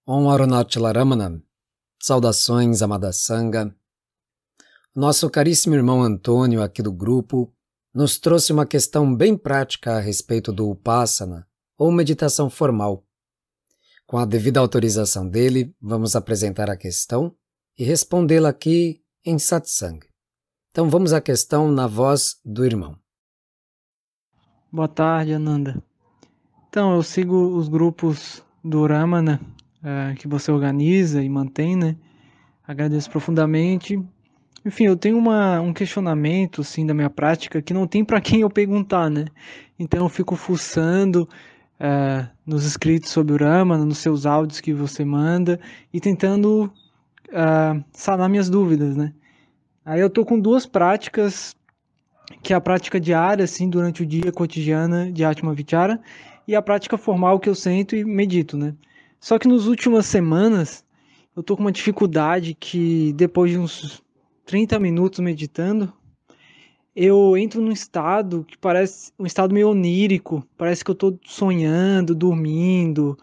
Om Arunachala Ramana. Saudações, amada Sangha. Nosso caríssimo irmão Antônio, aqui do grupo, nos trouxe uma questão bem prática a respeito do Upasana, ou meditação formal. Com a devida autorização dele, vamos apresentar a questão e respondê-la aqui em satsang. Então vamos à questão na voz do irmão. Boa tarde, Ananda. Então, eu sigo os grupos do Ramana, que você organiza e mantém, né? Agradeço profundamente. Enfim, eu tenho um questionamento, assim, da minha prática que não tem para quem eu perguntar, né? Então, eu fico fuçando nos escritos sobre o Ramana, nos seus áudios que você manda e tentando sanar minhas dúvidas, né? Aí eu tô com duas práticas, que é a prática diária, assim, durante o dia, cotidiana, de Atma Vichara, e a prática formal que eu sento e medito, né? Só que nas últimas semanas, eu tô com uma dificuldade que, depois de uns 30 minutos meditando, eu entro num estado que parece um estado meio onírico, parece que eu tô sonhando, dormindo,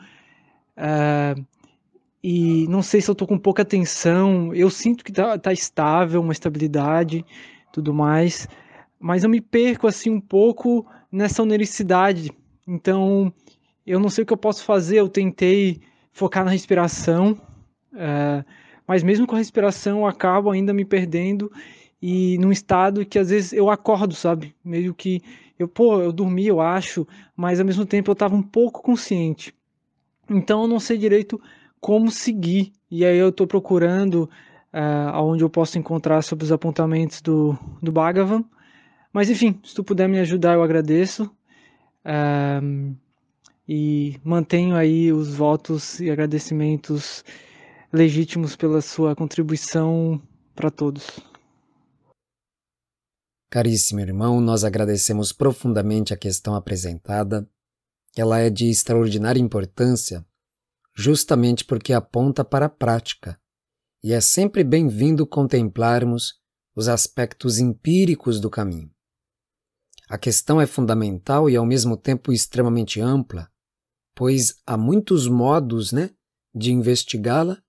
e não sei se eu tô com pouca atenção, eu sinto que tá estável, uma estabilidade, tudo mais, mas eu me perco assim um pouco nessa onericidade. Então, eu não sei o que eu posso fazer. Eu tentei focar na respiração, mas mesmo com a respiração eu acabo ainda me perdendo e num estado que às vezes eu acordo, sabe? Meio que eu dormi, eu acho, mas ao mesmo tempo eu estava um pouco consciente. Então eu não sei direito como seguir. E aí eu estou procurando aonde eu posso encontrar sobre os apontamentos do Bhagavan. Mas enfim, se tu puder me ajudar, eu agradeço. E mantenho aí os votos e agradecimentos legítimos pela sua contribuição para todos. Caríssimo irmão, nós agradecemos profundamente a questão apresentada. Ela é de extraordinária importância, justamente porque aponta para a prática, e é sempre bem-vindo contemplarmos os aspectos empíricos do caminho. A questão é fundamental e ao mesmo tempo extremamente ampla, pois há muitos modos, de investigá-la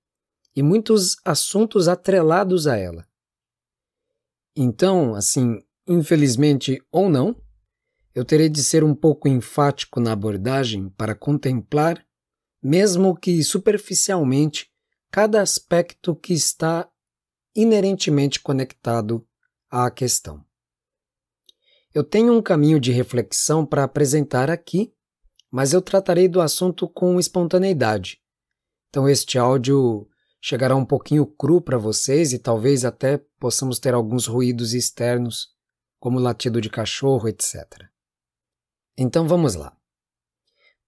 e muitos assuntos atrelados a ela. Então, assim, infelizmente ou não, eu terei de ser um pouco enfático na abordagem para contemplar, mesmo que superficialmente, cada aspecto que está inerentemente conectado à questão. Eu tenho um caminho de reflexão para apresentar aqui, mas eu tratarei do assunto com espontaneidade. Então este áudio chegará um pouquinho cru para vocês e talvez até possamos ter alguns ruídos externos, como latido de cachorro, etc. Então vamos lá.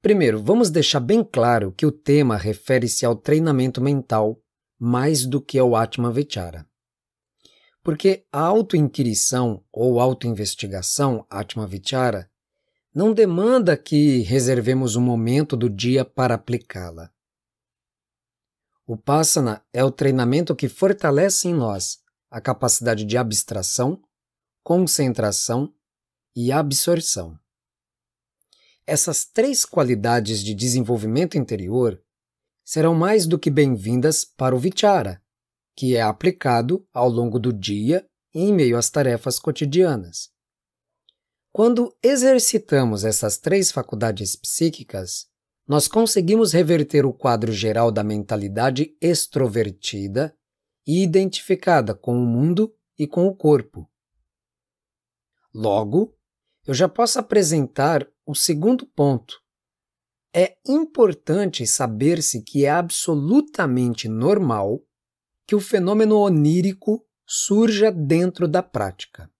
Primeiro, vamos deixar bem claro que o tema refere-se ao treinamento mental mais do que ao Atma Vichara. Porque a autoinquirição ou autoinvestigação, Atma Vichara, não demanda que reservemos um momento do dia para aplicá-la. O Upasana é o treinamento que fortalece em nós a capacidade de abstração, concentração e absorção. Essas três qualidades de desenvolvimento interior serão mais do que bem-vindas para o Vichara, que é aplicado ao longo do dia e em meio às tarefas cotidianas. Quando exercitamos essas três faculdades psíquicas, nós conseguimos reverter o quadro geral da mentalidade extrovertida e identificada com o mundo e com o corpo. Logo, eu já posso apresentar o segundo ponto. É importante saber-se que é absolutamente normal que o fenômeno onírico surja dentro da prática.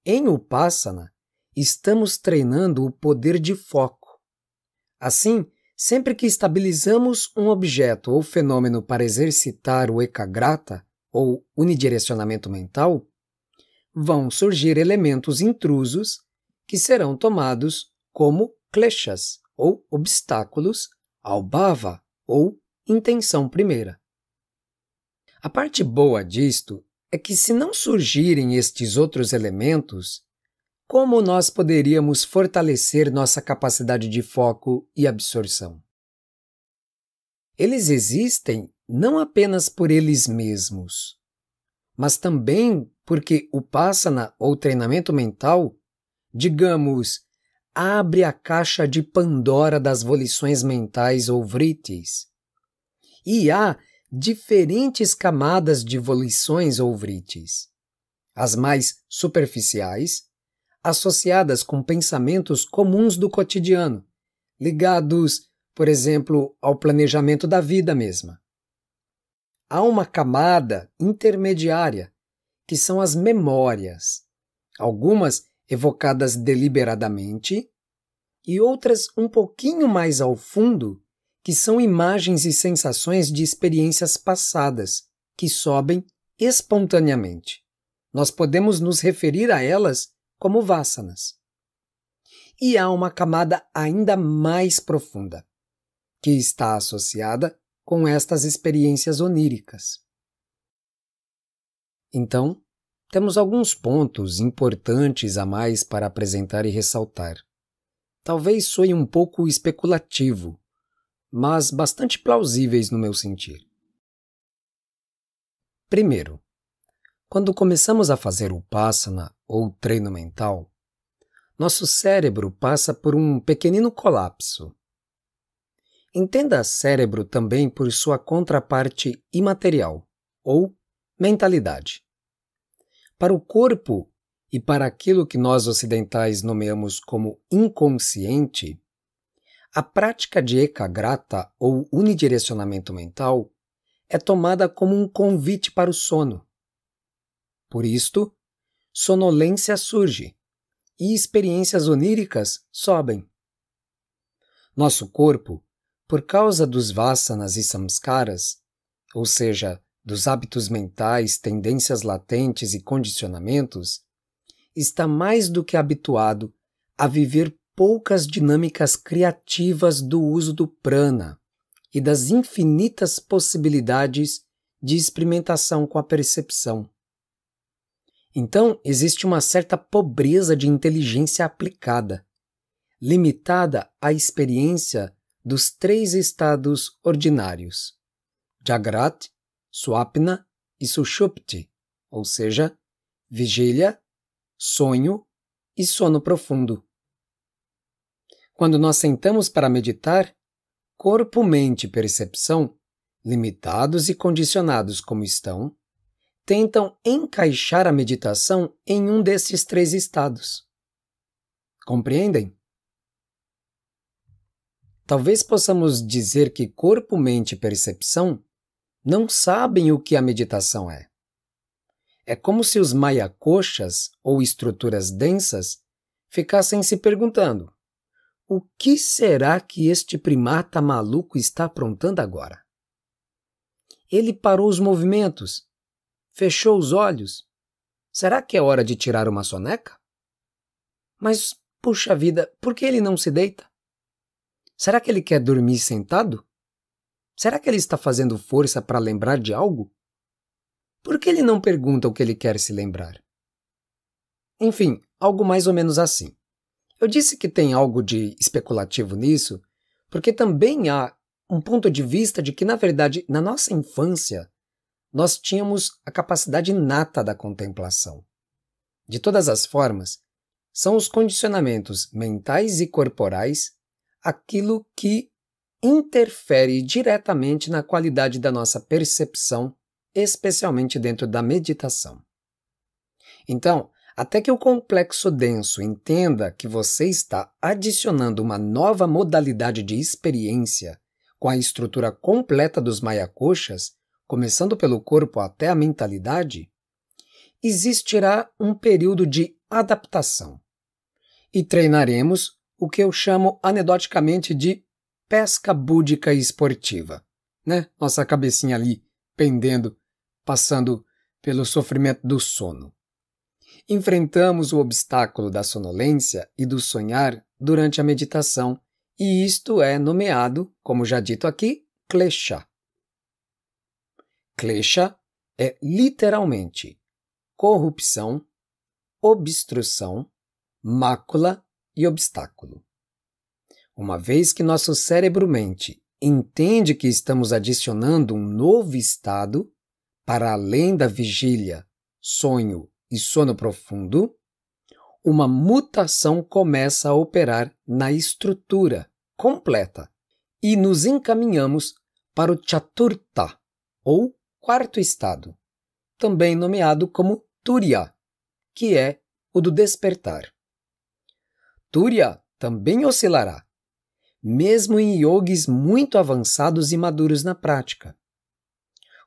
Em Upasana, estamos treinando o poder de foco. Assim, sempre que estabilizamos um objeto ou fenômeno para exercitar o ekagrata, ou unidirecionamento mental, vão surgir elementos intrusos que serão tomados como kleshas, ou obstáculos, ao bhava, ou intenção primeira. A parte boa disto é que, se não surgirem estes outros elementos, como nós poderíamos fortalecer nossa capacidade de foco e absorção? Eles existem não apenas por eles mesmos, mas também porque o Upasana ou treinamento mental, digamos, abre a caixa de Pandora das volições mentais ou vrittis. E há diferentes camadas de volições ou vrittis. As mais superficiais, associadas com pensamentos comuns do cotidiano, ligados, por exemplo, ao planejamento da vida mesma. Há uma camada intermediária, que são as memórias, algumas evocadas deliberadamente, e outras um pouquinho mais ao fundo, que são imagens e sensações de experiências passadas, que sobem espontaneamente. Nós podemos nos referir a elas como vasanas. E há uma camada ainda mais profunda, que está associada com estas experiências oníricas. Então, temos alguns pontos importantes a mais para apresentar e ressaltar. Talvez soe um pouco especulativo, mas bastante plausíveis no meu sentir. Primeiro, quando começamos a fazer o Upasana ou treino mental, nosso cérebro passa por um pequenino colapso. Entenda cérebro também por sua contraparte imaterial, ou mentalidade. Para o corpo e para aquilo que nós ocidentais nomeamos como inconsciente, a prática de ekagrata ou unidirecionamento mental é tomada como um convite para o sono. Por isto, sonolência surge e experiências oníricas sobem. Nosso corpo, por causa dos vasanas e samskaras, ou seja, dos hábitos mentais, tendências latentes e condicionamentos, está mais do que habituado a viver poucas dinâmicas criativas do uso do prana e das infinitas possibilidades de experimentação com a percepção. Então, existe uma certa pobreza de inteligência aplicada, limitada à experiência dos 3 estados ordinários, Jagrat, Swapna e Sushupti, ou seja, vigília, sonho e sono profundo. Quando nós sentamos para meditar, corpo, mente e percepção, limitados e condicionados como estão, tentam encaixar a meditação em um desses 3 estados. Compreendem? Talvez possamos dizer que corpo, mente e percepção não sabem o que a meditação é. É como se os mayakoshas, ou estruturas densas, ficassem se perguntando: o que será que este primata maluco está aprontando agora? Ele parou os movimentos, fechou os olhos. Será que é hora de tirar uma soneca? Mas, puxa vida, por que ele não se deita? Será que ele quer dormir sentado? Será que ele está fazendo força para lembrar de algo? Por que ele não pergunta o que ele quer se lembrar? Enfim, algo mais ou menos assim. Eu disse que tem algo de especulativo nisso, porque também há um ponto de vista de que, na verdade, na nossa infância, nós tínhamos a capacidade inata da contemplação. De todas as formas, são os condicionamentos mentais e corporais aquilo que interfere diretamente na qualidade da nossa percepção, especialmente dentro da meditação. Então, até que o complexo denso entenda que você está adicionando uma nova modalidade de experiência com a estrutura completa dos mayakoshas, começando pelo corpo até a mentalidade, existirá um período de adaptação. E treinaremos o que eu chamo anedoticamente de pesca búdica e esportiva, né? Nossa cabecinha ali pendendo, passando pelo sofrimento do sono. Enfrentamos o obstáculo da sonolência e do sonhar durante a meditação, e isto é nomeado, como já dito aqui, klesha. Klesha é literalmente corrupção, obstrução, mácula e obstáculo. Uma vez que nosso cérebro-mente entende que estamos adicionando um novo estado para além da vigília, sonho e sono profundo, uma mutação começa a operar na estrutura completa e nos encaminhamos para o Chaturtha, ou quarto estado, também nomeado como Turiya, que é o do despertar. Turiya também oscilará, mesmo em yogis muito avançados e maduros na prática.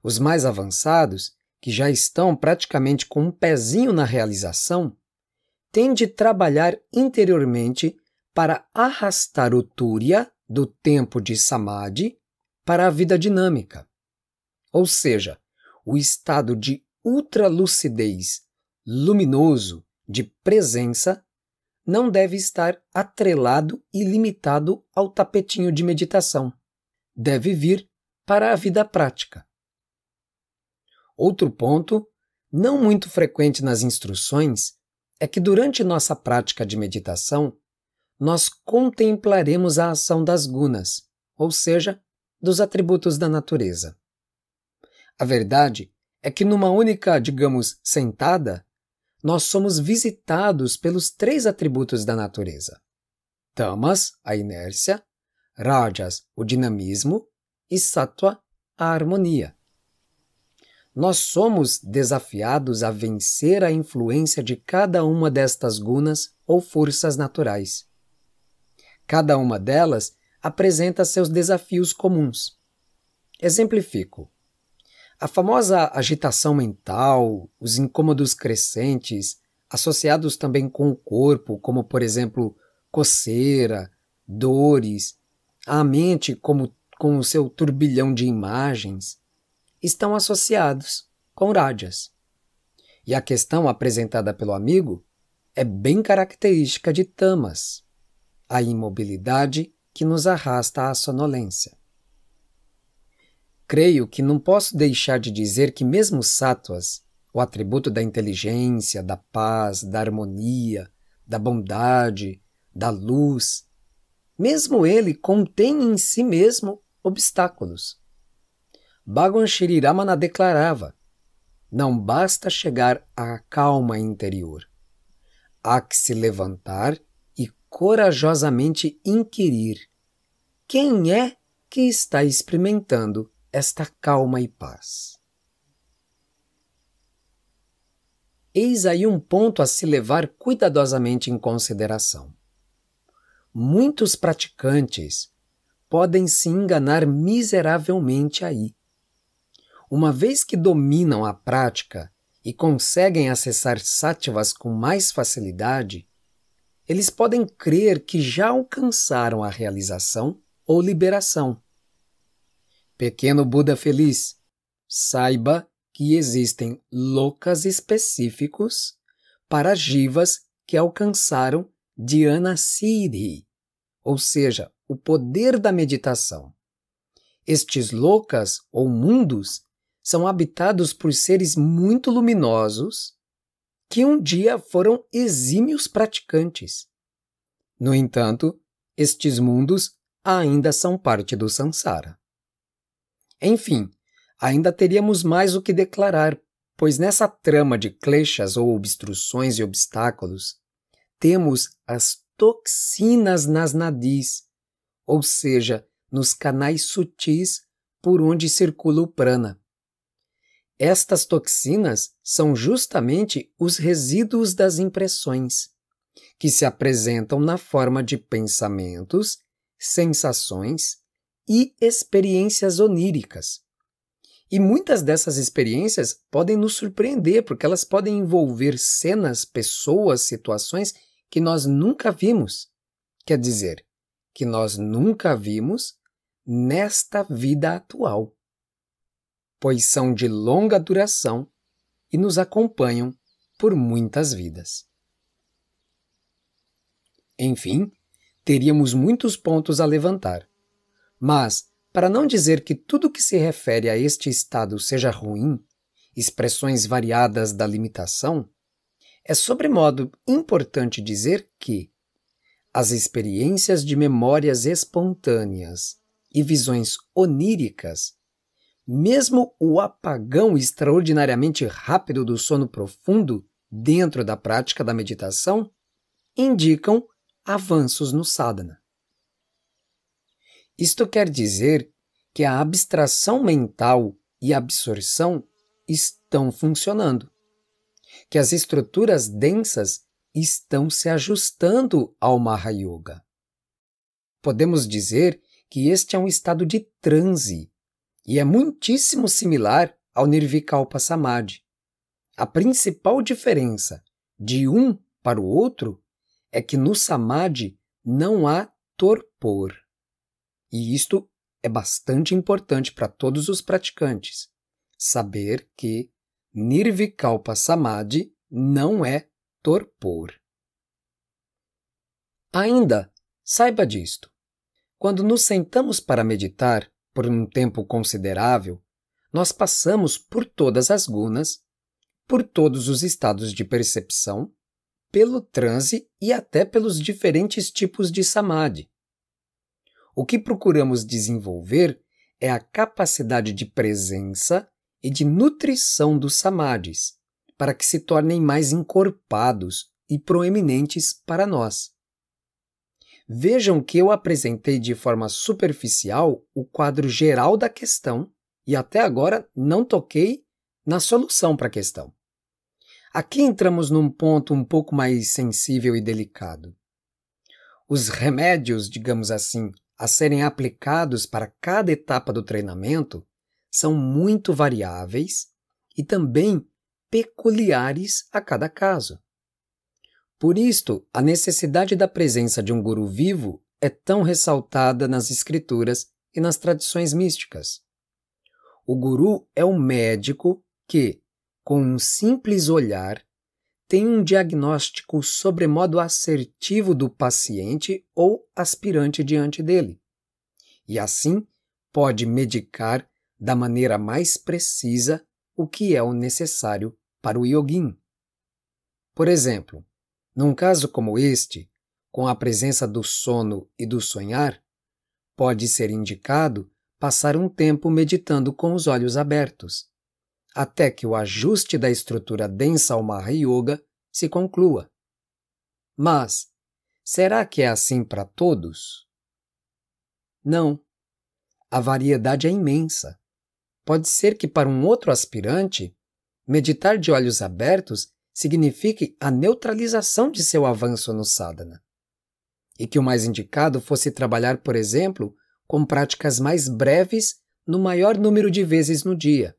Os mais avançados, que já estão praticamente com um pezinho na realização, têm de trabalhar interiormente para arrastar o Turiya do tempo de Samadhi para a vida dinâmica. Ou seja, o estado de ultralucidez luminoso de presença não deve estar atrelado e limitado ao tapetinho de meditação. Deve vir para a vida prática. Outro ponto, não muito frequente nas instruções, é que durante nossa prática de meditação, nós contemplaremos a ação das gunas, ou seja, dos atributos da natureza. A verdade é que numa única, digamos, sentada, nós somos visitados pelos 3 atributos da natureza. Tamas, a inércia, Rajas, o dinamismo, e Sattva, a harmonia. Nós somos desafiados a vencer a influência de cada uma destas gunas ou forças naturais. Cada uma delas apresenta seus desafios comuns. Exemplifico. A famosa agitação mental, os incômodos crescentes, associados também com o corpo, como por exemplo coceira, dores, a mente com o seu turbilhão de imagens, estão associados com rajas. E a questão apresentada pelo amigo é bem característica de tamas, a imobilidade que nos arrasta à sonolência. Creio que não posso deixar de dizer que mesmo os sattvas, o atributo da inteligência, da paz, da harmonia, da bondade, da luz, mesmo ele contém em si mesmo obstáculos. Bhagwan Shri Ramana declarava: não basta chegar à calma interior. Há que se levantar e corajosamente inquirir: quem é que está experimentando esta calma e paz? Eis aí um ponto a se levar cuidadosamente em consideração. Muitos praticantes podem se enganar miseravelmente aí. Uma vez que dominam a prática e conseguem acessar sattvas com mais facilidade, eles podem crer que já alcançaram a realização ou liberação. Pequeno Buda feliz, saiba que existem lokas específicos para jivas que alcançaram dhyana siddhi, ou seja, o poder da meditação. Estes lokas ou mundos são habitados por seres muito luminosos que um dia foram exímios praticantes. No entanto, estes mundos ainda são parte do samsara. Enfim, ainda teríamos mais o que declarar, pois nessa trama de kleshas ou obstruções e obstáculos, temos as toxinas nas nadis, ou seja, nos canais sutis por onde circula o prana. Estas toxinas são justamente os resíduos das impressões, que se apresentam na forma de pensamentos, sensações e experiências oníricas. E muitas dessas experiências podem nos surpreender, porque elas podem envolver cenas, pessoas, situações que nós nunca vimos. Quer dizer, que nós nunca vimos nesta vida atual, pois são de longa duração e nos acompanham por muitas vidas. Enfim, teríamos muitos pontos a levantar, mas, para não dizer que tudo que se refere a este estado seja ruim, expressões variadas da limitação, é sobremodo importante dizer que as experiências de memórias espontâneas e visões oníricas, mesmo o apagão extraordinariamente rápido do sono profundo dentro da prática da meditação, indicam avanços no sadhana. Isto quer dizer que a abstração mental e a absorção estão funcionando, que as estruturas densas estão se ajustando ao Mahayoga. Podemos dizer que este é um estado de transe e é muitíssimo similar ao Nirvikalpa Samadhi. A principal diferença de um para o outro é que no Samadhi não há torpor. E isto é bastante importante para todos os praticantes, saber que Nirvikalpa Samadhi não é torpor. Ainda, saiba disto. Quando nos sentamos para meditar por um tempo considerável, nós passamos por todas as gunas, por todos os estados de percepção, pelo transe e até pelos diferentes tipos de samadhi. O que procuramos desenvolver é a capacidade de presença e de nutrição dos samadhis, para que se tornem mais encorpados e proeminentes para nós. Vejam que eu apresentei de forma superficial o quadro geral da questão e até agora não toquei na solução para a questão. Aqui entramos num ponto um pouco mais sensível e delicado. Os remédios, digamos assim, a serem aplicados para cada etapa do treinamento são muito variáveis e também peculiares a cada caso. Por isto, a necessidade da presença de um guru vivo é tão ressaltada nas escrituras e nas tradições místicas. O guru é um médico que, com um simples olhar, tem um diagnóstico sobremodo assertivo do paciente ou aspirante diante dele, e assim pode medicar da maneira mais precisa o que é o necessário para o yogin. Por exemplo, num caso como este, com a presença do sono e do sonhar, pode ser indicado passar um tempo meditando com os olhos abertos, até que o ajuste da estrutura densa ao Mahayoga se conclua. Mas, será que é assim para todos? Não. A variedade é imensa. Pode ser que para um outro aspirante, meditar de olhos abertos signifique a neutralização de seu avanço no sadhana, e que o mais indicado fosse trabalhar, por exemplo, com práticas mais breves no maior número de vezes no dia,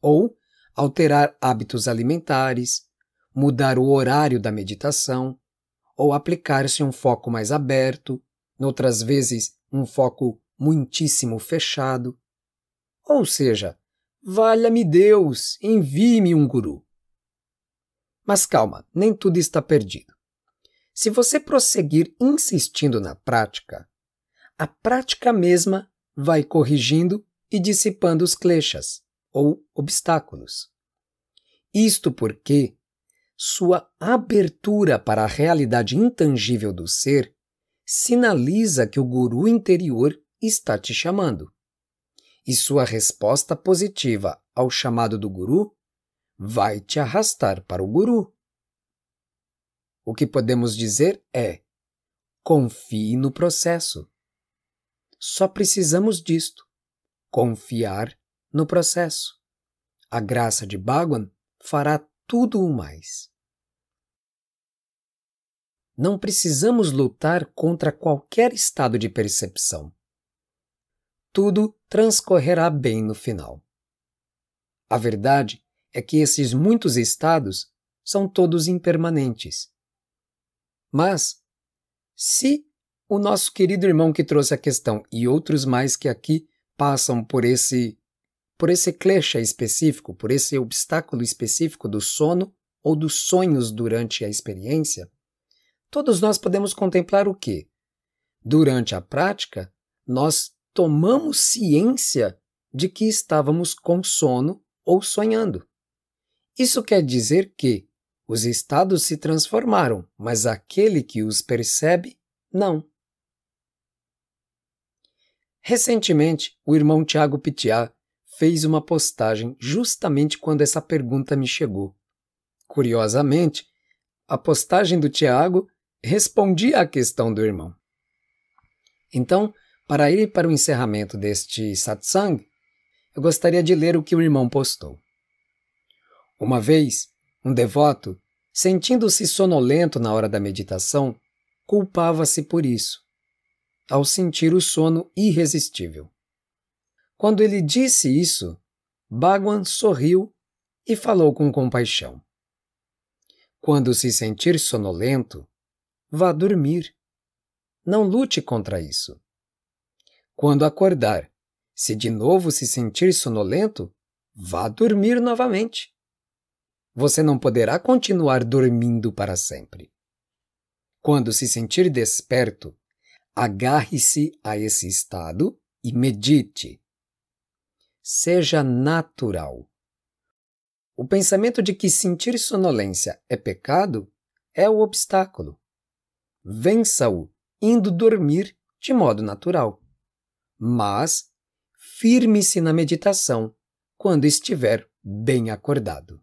ou alterar hábitos alimentares, mudar o horário da meditação, ou aplicar-se um foco mais aberto, noutras vezes um foco muitíssimo fechado. Ou seja, valha-me Deus, envie-me um guru. Mas calma, nem tudo está perdido. Se você prosseguir insistindo na prática, a prática mesma vai corrigindo e dissipando os kleshas, ou obstáculos. Isto porque sua abertura para a realidade intangível do ser sinaliza que o guru interior está te chamando. E sua resposta positiva ao chamado do guru vai te arrastar para o guru. O que podemos dizer é: confie no processo. Só precisamos disto, confiar no processo. A graça de Bhagwan fará tudo o mais. Não precisamos lutar contra qualquer estado de percepção. Tudo transcorrerá bem no final. A verdade é que esses muitos estados são todos impermanentes. Mas, se o nosso querido irmão que trouxe a questão e outros mais que aqui passam por esse klesha específico, por esse obstáculo específico do sono ou dos sonhos durante a experiência, todos nós podemos contemplar o quê? Durante a prática, nós tomamos ciência de que estávamos com sono ou sonhando. Isso quer dizer que os estados se transformaram, mas aquele que os percebe, não. Recentemente, o irmão Tiago Pitiá fez uma postagem justamente quando essa pergunta me chegou. Curiosamente, a postagem do Tiago respondia à questão do irmão. Então, para ir para o encerramento deste satsang, eu gostaria de ler o que o irmão postou. Uma vez, um devoto, sentindo-se sonolento na hora da meditação, culpava-se por isso, ao sentir o sono irresistível. Quando ele disse isso, Bhagwan sorriu e falou com compaixão. Quando se sentir sonolento, vá dormir. Não lute contra isso. Quando acordar, se de novo se sentir sonolento, vá dormir novamente. Você não poderá continuar dormindo para sempre. Quando se sentir desperto, agarre-se a esse estado e medite. Seja natural. O pensamento de que sentir sonolência é pecado é o obstáculo. Vença-o indo dormir de modo natural. Mas firme-se na meditação quando estiver bem acordado.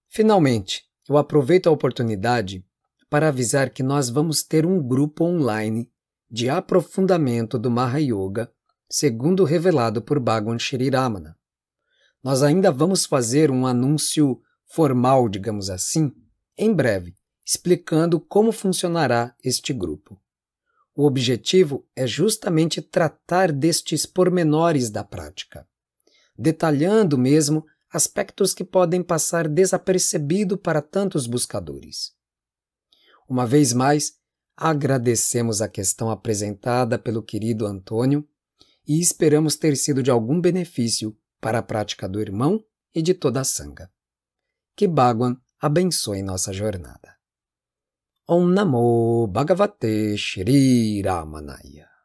Finalmente, eu aproveito a oportunidade para avisar que nós vamos ter um grupo online de aprofundamento do Mahayoga, segundo revelado por Bhagwan Sri Ramana. Nós ainda vamos fazer um anúncio formal, digamos assim, em breve, explicando como funcionará este grupo. O objetivo é justamente tratar destes pormenores da prática, detalhando mesmo aspectos que podem passar desapercebido para tantos buscadores. Uma vez mais, agradecemos a questão apresentada pelo querido Antônio e esperamos ter sido de algum benefício para a prática do irmão e de toda a Sangha. Que Bhagwan abençoe nossa jornada. Om Namo Bhagavate Shri Ramanaya.